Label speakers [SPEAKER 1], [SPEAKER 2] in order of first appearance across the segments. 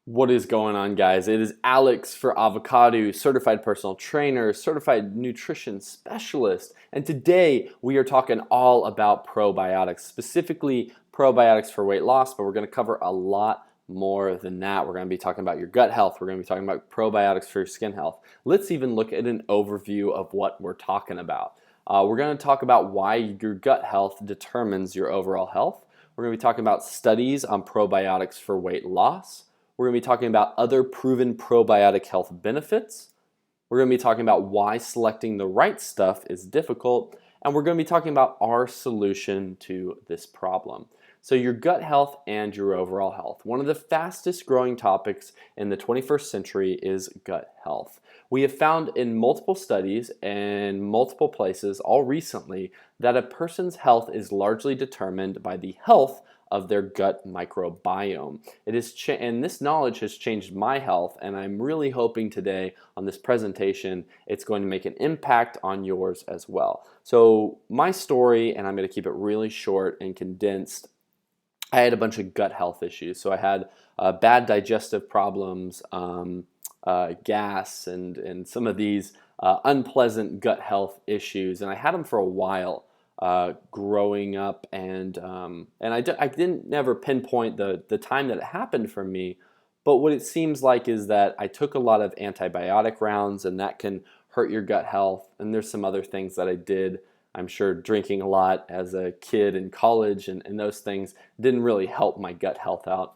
[SPEAKER 1] What is going on, guys? It is Alex for Avocadu, certified personal trainer, certified nutrition specialist, and today we are talking all about probiotics, specifically probiotics for weight loss, but we're going to cover a lot more than that. We're going to be talking about your gut health. We're going to be talking about probiotics for your skin health. Let's even look at an overview of what we're talking about. We're going to talk about why your gut health determines your overall health. We're going to be talking about studies on probiotics for weight loss. We're going to be talking about other proven probiotic health benefits. We're going to be talking about why selecting the right stuff is difficult. And we're going to be talking about our solution to this problem. So your gut health and your overall health. One of the fastest growing topics in the 21st century is gut health. We have found in multiple studies and multiple places, all recently, that a person's health is largely determined by the health of their gut microbiome. And this knowledge has changed my health, and I'm really hoping today on this presentation it's going to make an impact on yours as well. So my story, and I'm going to keep it really short and condensed, I had a bunch of gut health issues. So I had bad digestive problems, gas, and some of these unpleasant gut health issues, and I had them for a while. Growing up, and I didn't never pinpoint the time that it happened for me, but what it seems like is that I took a lot of antibiotic rounds, and that can hurt your gut health. And there's some other things that I did. I'm sure drinking a lot as a kid in college, and those things didn't really help my gut health out.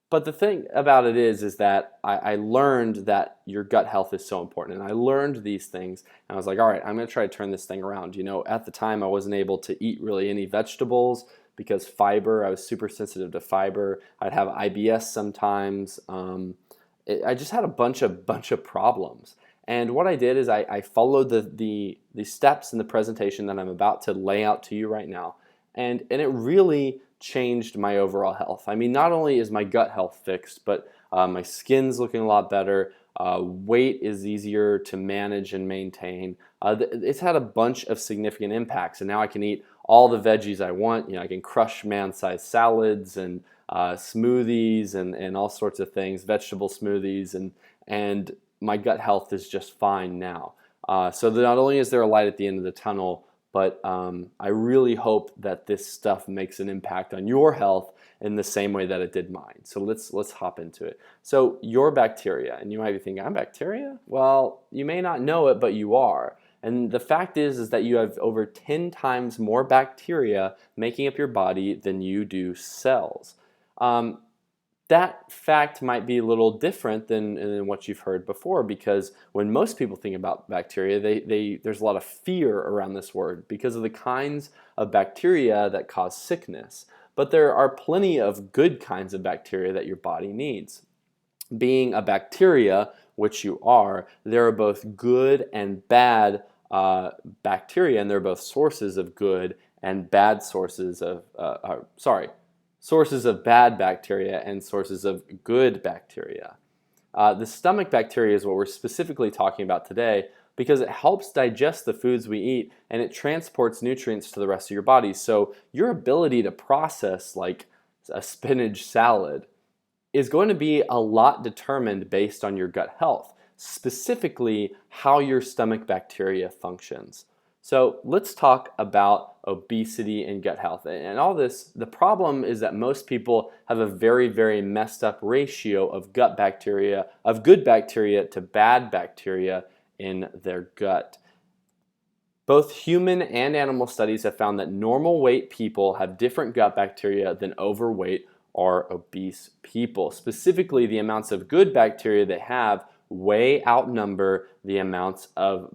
[SPEAKER 1] But the thing about it is that I learned that your gut health is so important. And I learned these things, and I was like, all right, I'm going to try to turn this thing around. You know, at the time, I wasn't able to eat really any vegetables because fiber, I was super sensitive to fiber. I'd have IBS sometimes. I just had a bunch of problems. And what I did is I followed the steps in the presentation that I'm about to lay out to you right now. And it really changed my overall health. I mean, not only is my gut health fixed, but my skin's looking a lot better. Weight is easier to manage and maintain. It's had a bunch of significant impacts, and now I can eat all the veggies I want. You know, I can crush man-sized salads and smoothies and all sorts of things, vegetable smoothies, and my gut health is just fine now. So that not only is there a light at the end of the tunnel, but I really hope that this stuff makes an impact on your health in the same way that it did mine. So let's hop into it. So your bacteria, and you might be thinking, I'm bacteria? Well, you may not know it, but you are. And the fact is that you have over 10 times more bacteria making up your body than you do cells. That fact might be a little different than what you've heard before, because when most people think about bacteria, there's a lot of fear around this word because of the kinds of bacteria that cause sickness. But there are plenty of good kinds of bacteria that your body needs. Being a bacteria, which you are, there are both good and bad bacteria, and they're both sources of good and bad sources of, sources of bad bacteria and sources of good bacteria. The stomach bacteria is what we're specifically talking about today because it helps digest the foods we eat and it transports nutrients to the rest of your body. So your ability to process like a spinach salad is going to be a lot determined based on your gut health, specifically how your stomach bacteria functions. So let's talk about obesity and gut health. And all this, the problem is that most people have a very, very messed up ratio of gut bacteria, of good bacteria to bad bacteria in their gut. Both human and animal studies have found that normal weight people have different gut bacteria than overweight or obese people. Specifically, the amounts of good bacteria they have way outnumber the amounts of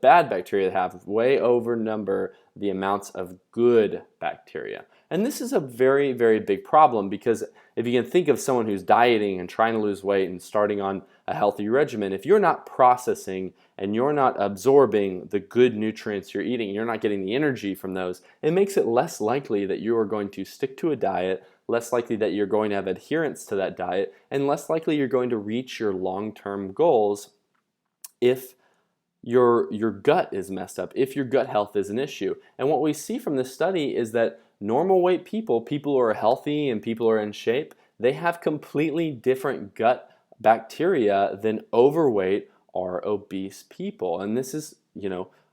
[SPEAKER 1] bad bacteria that have way overnumber the amounts of good bacteria. And this is a very, very big problem because if you can think of someone who's dieting and trying to lose weight and starting on a healthy regimen, if you're not processing and you're not absorbing the good nutrients you're eating, you're not getting the energy from those, it makes it less likely that you are going to stick to a diet, less likely that you're going to have adherence to that diet, and less likely you're going to reach your long-term goals if your gut is messed up, if your gut health is an issue. And what we see from this study is that normal weight people who are healthy and people who are in shape, they have completely different gut bacteria than overweight or obese people. And this is,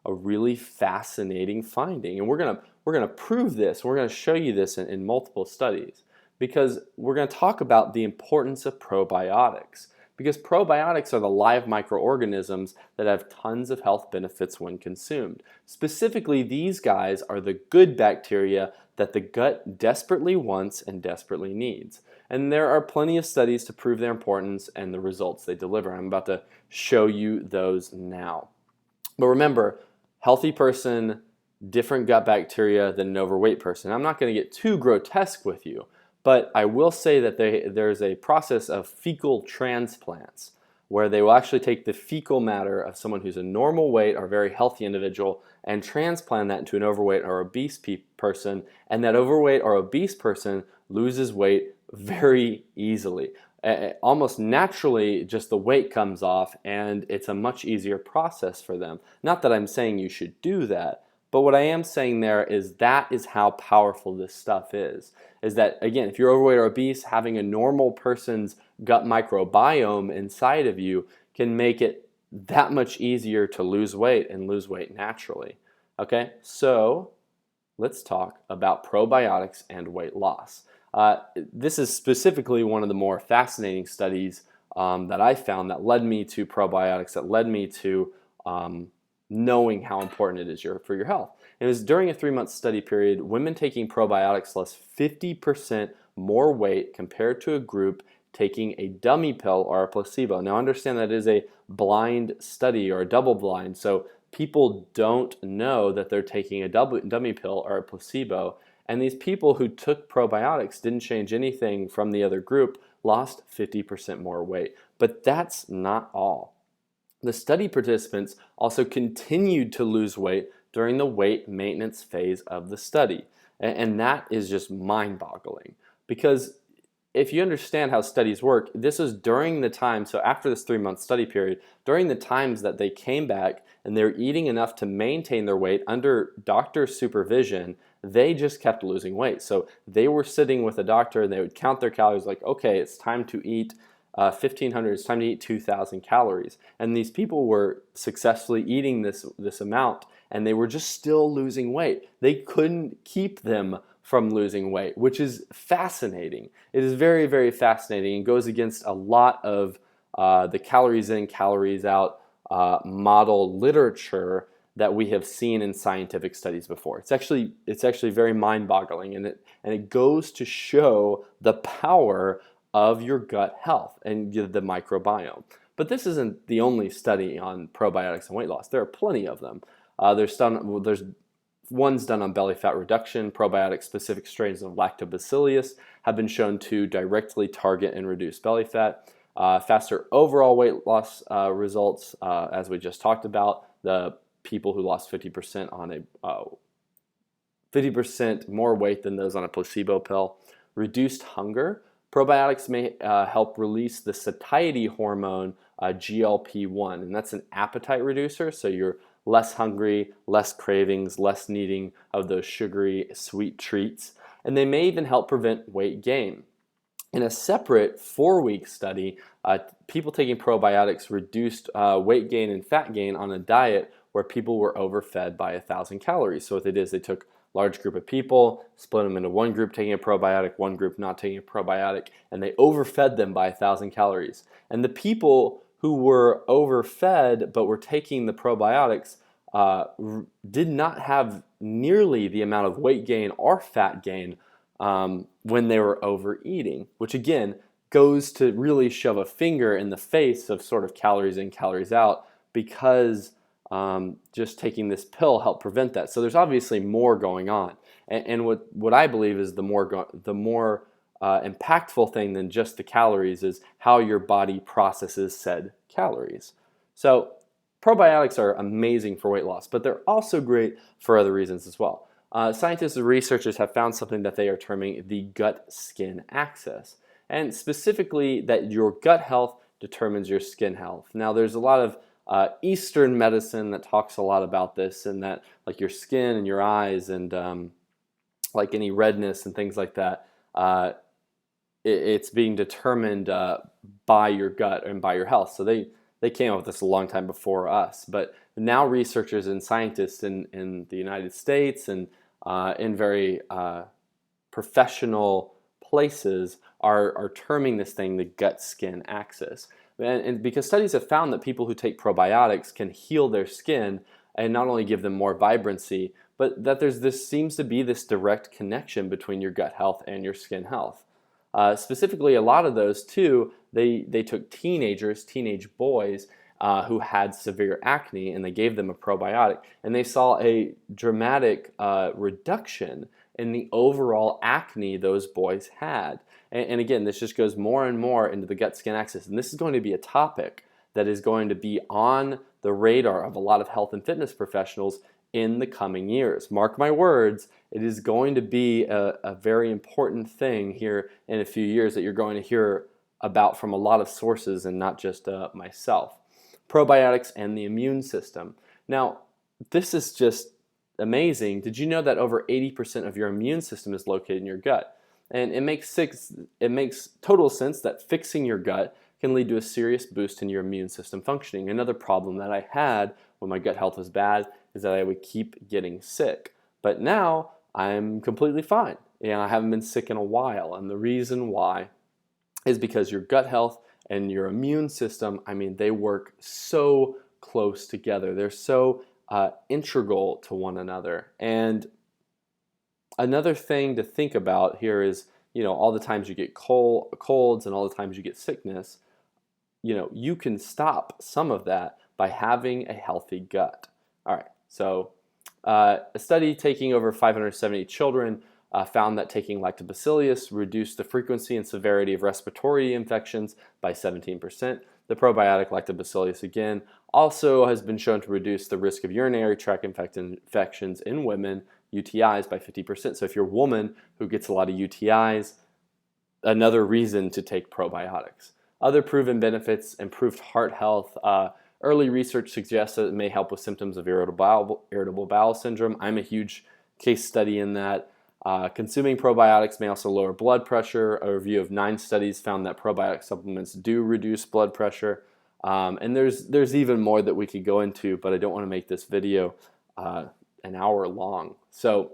[SPEAKER 1] a really fascinating finding. And we're gonna prove this. We're gonna show you this in multiple studies, because we're gonna talk about the importance of probiotics. Because probiotics are the live microorganisms that have tons of health benefits when consumed. Specifically, these guys are the good bacteria that the gut desperately wants and desperately needs. And there are plenty of studies to prove their importance and the results they deliver. I'm about to show you those now. But remember, healthy person, different gut bacteria than an overweight person. I'm not going to get too grotesque with you, but I will say that there's a process of fecal transplants where they will actually take the fecal matter of someone who's a normal weight or very healthy individual and transplant that into an overweight or obese person, and that overweight or obese person loses weight very easily. Almost naturally, just the weight comes off, and it's a much easier process for them. Not that I'm saying you should do that, but what I am saying there is that is how powerful this stuff is that, again, if you're overweight or obese, having a normal person's gut microbiome inside of you can make it that much easier to lose weight and lose weight naturally. Okay, so let's talk about probiotics and weight loss. This is specifically one of the more fascinating studies that I found that led me to probiotics, that led me to knowing how important it is for your health. It was during a 3-month study period, women taking probiotics lost 50% more weight compared to a group taking a dummy pill or a placebo. Now understand that it is a blind study or a double blind, so people don't know that they're taking a dummy pill or a placebo. And these people who took probiotics didn't change anything from the other group, lost 50% more weight. But that's not all. The study participants also continued to lose weight during the weight maintenance phase of the study. And that is just mind-boggling, because if you understand how studies work, this is during the time, so after this 3-month study period, during the times that they came back and they're eating enough to maintain their weight under doctor supervision, they just kept losing weight. So they were sitting with a doctor and they would count their calories like, okay, it's time to eat 1,500, it's time to eat 2,000 calories. And these people were successfully eating this amount, and they were just still losing weight. They couldn't keep them from losing weight, which is fascinating. It is very, very fascinating and goes against a lot of the calories in, calories out model literature that we have seen in scientific studies before. It's actually very mind-boggling, and it goes to show the power of your gut health and the microbiome. But this isn't the only study on probiotics and weight loss. There are plenty of them. There's ones done on belly fat reduction. Probiotic-specific strains of lactobacillus have been shown to directly target and reduce belly fat. Faster overall weight loss results, as we just talked about. The people who lost 50% on a 50% more weight than those on a placebo pill. Reduced hunger. Probiotics may help release the satiety hormone GLP-1, and that's an appetite reducer, so you're less hungry, less cravings, less needing of those sugary, sweet treats. And they may even help prevent weight gain. In a separate 4-week study, people taking probiotics reduced weight gain and fat gain on a diet where people were overfed by 1,000 calories. So what they did is they took large group of people, split them into one group taking a probiotic, one group not taking a probiotic, and they overfed them by 1,000 calories. And the people who were overfed but were taking the probiotics did not have nearly the amount of weight gain or fat gain when they were overeating, which again goes to really shove a finger in the face of sort of calories in, calories out, because just taking this pill helped prevent that. So there's obviously more going on, and what I believe is the more impactful thing than just the calories is how your body processes said calories. So probiotics are amazing for weight loss, but they're also great for other reasons as well. Scientists and researchers have found something that they are terming the gut-skin axis, and specifically that your gut health determines your skin health. Now there's a lot of Eastern medicine that talks a lot about this, and that like your skin and your eyes and like any redness and things like that, it's being determined by your gut and by your health. So they came up with this a long time before us, but now researchers and scientists in the United States and in very professional places are terming this thing the gut-skin axis. And because studies have found that people who take probiotics can heal their skin and not only give them more vibrancy, but that this seems to be this direct connection between your gut health and your skin health. Specifically, a lot of those too, they took teenage boys who had severe acne, and they gave them a probiotic, and they saw a dramatic reduction in the overall acne those boys had. And again, this just goes more and more into the gut-skin axis, and this is going to be a topic that is going to be on the radar of a lot of health and fitness professionals in the coming years. Mark my words, it is going to be a very important thing here in a few years that you're going to hear about from a lot of sources and not just myself. Probiotics and the immune system. Now, this is just amazing. Did you know that over 80% of your immune system is located in your gut? And it makes total sense that fixing your gut can lead to a serious boost in your immune system functioning. Another problem that I had when my gut health was bad is that I would keep getting sick. But now I'm completely fine. I haven't been sick in a while. And the reason why is because your gut health and your immune system, they work so close together. They're so integral to one another. And another thing to think about here is, all the times you get colds and all the times you get sickness, you can stop some of that by having a healthy gut. All right, so a study taking over 570 children found that taking lactobacillus reduced the frequency and severity of respiratory infections by 17%. The probiotic lactobacillus, again, also has been shown to reduce the risk of urinary tract infections in women, UTIs, by 50%. So if you're a woman who gets a lot of UTIs, another reason to take probiotics. Other proven benefits: improved heart health. Early research suggests that it may help with symptoms of irritable bowel syndrome. I'm a huge case study in that. Consuming probiotics may also lower blood pressure. A review of 9 studies found that probiotic supplements do reduce blood pressure. And there's even more that we could go into, but I don't want to make this video an hour long. So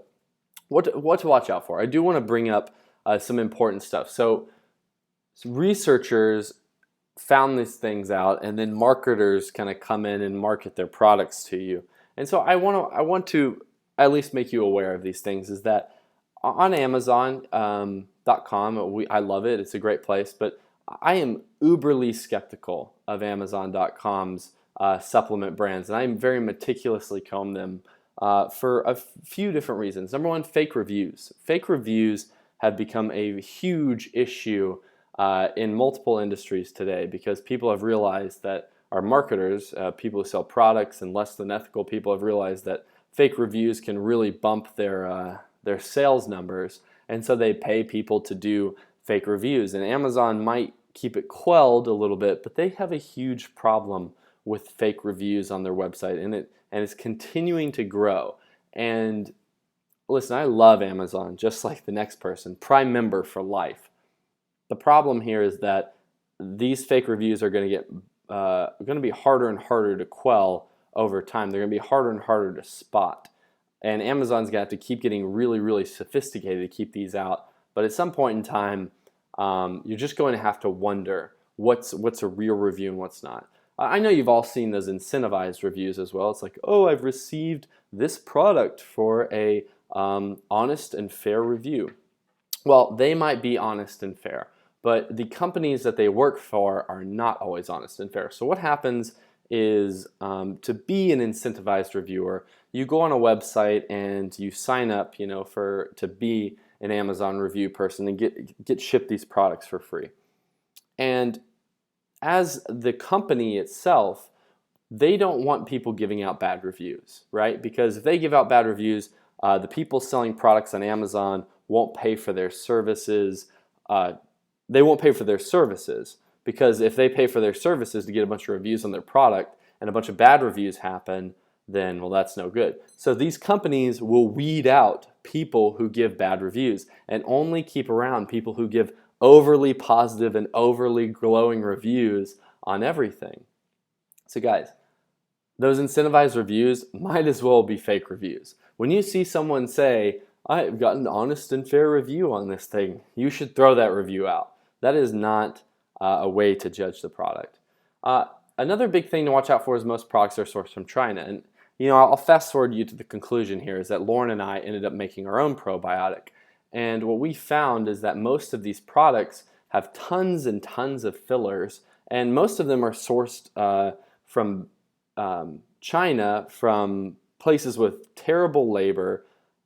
[SPEAKER 1] what to watch out for? I do want to bring up some important stuff. So researchers found these things out, and then marketers kind of come in and market their products to you. And so I want to at least make you aware of these things. Is that on Amazon.com, I love it. It's a great place, but I am uberly skeptical of Amazon.com's supplement brands, and I very meticulously comb them for a few different reasons. Number one, fake reviews. Fake reviews have become a huge issue in multiple industries today, because people have realized that our marketers, people who sell products and less than ethical people, have realized that fake reviews can really bump their sales numbers, and so they pay people to do fake reviews. And Amazon might keep it quelled a little bit, but they have a huge problem with fake reviews on their website, and it's continuing to grow. And listen, I love Amazon just like the next person, Prime member for life. The problem here is that these fake reviews are going to be harder and harder to quell over time. They're going to be harder and harder to spot. And Amazon's going to have to keep getting really, really sophisticated to keep these out. But at some point in time, you're just going to have to wonder what's a real review and what's not. I know you've all seen those incentivized reviews as well. It's like, oh, I've received this product for a honest and fair review. Well, they might be honest and fair, but the companies that they work for are not always honest and fair. So what happens is, to be an incentivized reviewer, you go on a website and you sign up, to be an Amazon review person and get shipped these products for free. And as the company itself, they don't want people giving out bad reviews, right? Because if they give out bad reviews, the people selling products on Amazon won't pay for their services. They won't pay for their services, because if they pay for their services to get a bunch of reviews on their product and a bunch of bad reviews happen, then, well, that's no good. So these companies will weed out people who give bad reviews and only keep around people who give overly positive and overly glowing reviews on everything. So guys, those incentivized reviews might as well be fake reviews. When you see someone say, I've got an honest and fair review on this thing, you should throw that review out. That is not a way to judge the product. Another big thing to watch out for is most products are sourced from China. And I'll fast forward you to the conclusion here is that Lauren and I ended up making our own probiotic. And what we found is that most of these products have tons and tons of fillers, and most of them are sourced from China, from places with terrible labor,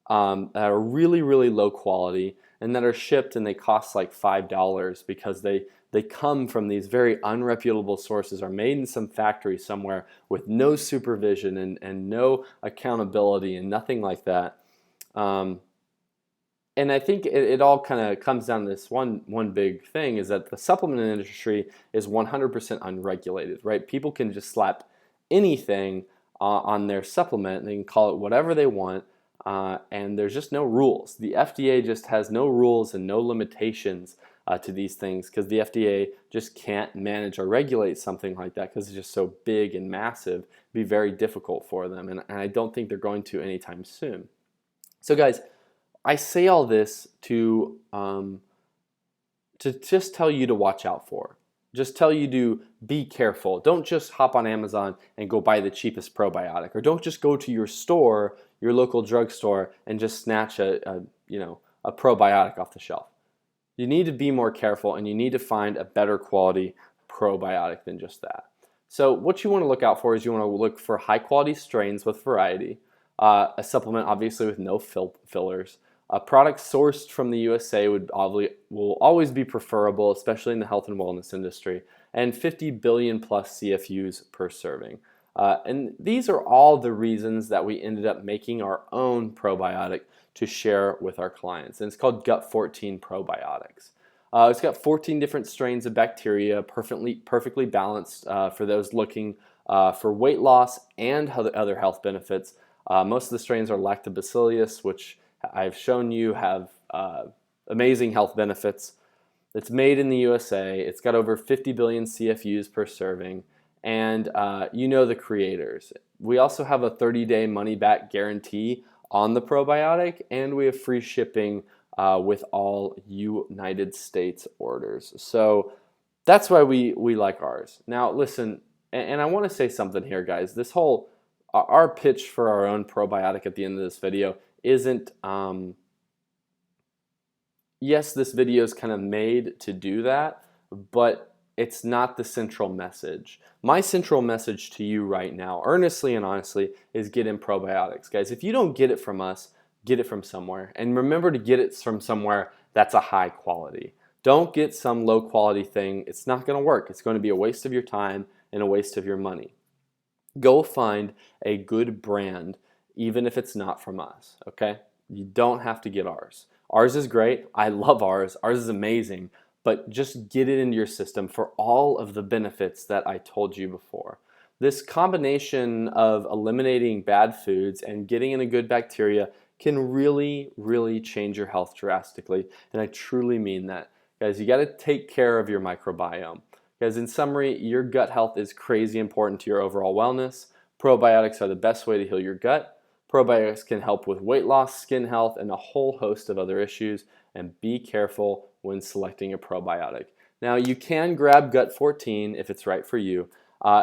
[SPEAKER 1] that are really, really low quality, and that are shipped and they cost like $5 because they come from these very unreputable sources, are made in some factory somewhere with no supervision and no accountability and nothing like that. And I think it all kind of comes down to this one big thing is that the supplement industry is 100% unregulated, right? People can just slap anything on their supplement. They can call it whatever they want, and there's just no rules. The FDA just has no rules and no limitations to these things because the FDA just can't manage or regulate something like that because it's just so big and massive. It'd be very difficult for them, and I don't think they're going to anytime soon. So guys, I say all this to just tell you to watch out for. Just tell you to be careful. Don't just hop on Amazon and go buy the cheapest probiotic, or don't just go to your store, your local drugstore, and just snatch a probiotic off the shelf. You need to be more careful, and you need to find a better quality probiotic than just that. So what you want to look out for is you want to look for high quality strains with variety, a supplement obviously with no fillers. A product sourced from the USA will always be preferable, especially in the health and wellness industry, and 50 billion plus CFUs per serving. And these are all the reasons that we ended up making our own probiotic to share with our clients. And it's called Gut 14 Probiotics. It's got 14 different strains of bacteria, perfectly balanced for those looking for weight loss and other health benefits. Most of the strains are lactobacillus, which I've shown you have amazing health benefits. It's made in the USA. It's got over 50 billion CFUs per serving, and the creators. We also have a 30-day money-back guarantee on the probiotic, and we have free shipping with all United States orders. So that's why we like ours. Now listen, and I want to say something here, guys. Our pitch for our own probiotic at the end of this video isn't, yes, this video is kind of made to do that, but it's not the central message. My central message to you right now, earnestly and honestly, is get in probiotics. Guys, if you don't get it from us, get it from somewhere. And remember to get it from somewhere that's a high quality. Don't get some low quality thing. It's not going to work. It's going to be a waste of your time and a waste of your money. Go find a good brand, even if it's not from us, okay? You don't have to get ours. Ours is great. I love ours. Ours is amazing, but just get it into your system for all of the benefits that I told you before. This combination of eliminating bad foods and getting in a good bacteria can really, really change your health drastically, and I truly mean that. Guys, you got to take care of your microbiome. Guys, in summary, your gut health is crazy important to your overall wellness. Probiotics are the best way to heal your gut. Probiotics can help with weight loss, skin health, and a whole host of other issues. And be careful when selecting a probiotic. Now, you can grab Gut 14 if it's right for you.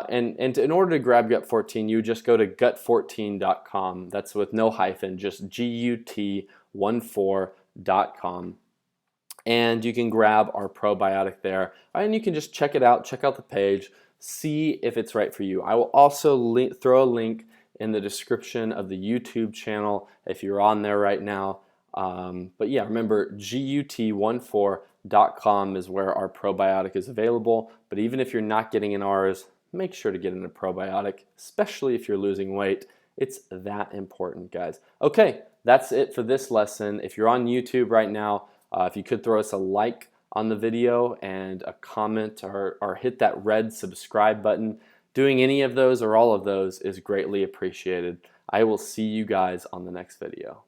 [SPEAKER 1] In order to grab Gut 14, you just go to gut14.com. That's with no hyphen, just gut14.com. And you can grab our probiotic there. And you can just check it out, check out the page, see if it's right for you. I will also throw a link in the description of the YouTube channel if you're on there right now. But yeah, remember gut14.com is where our probiotic is available. But even if you're not getting in ours, make sure to get in a probiotic, especially if you're losing weight. It's that important, guys. Okay, that's it for this lesson. If you're on YouTube right now, if you could throw us a like on the video and a comment or hit that red subscribe button. Doing any of those or all of those is greatly appreciated. I will see you guys on the next video.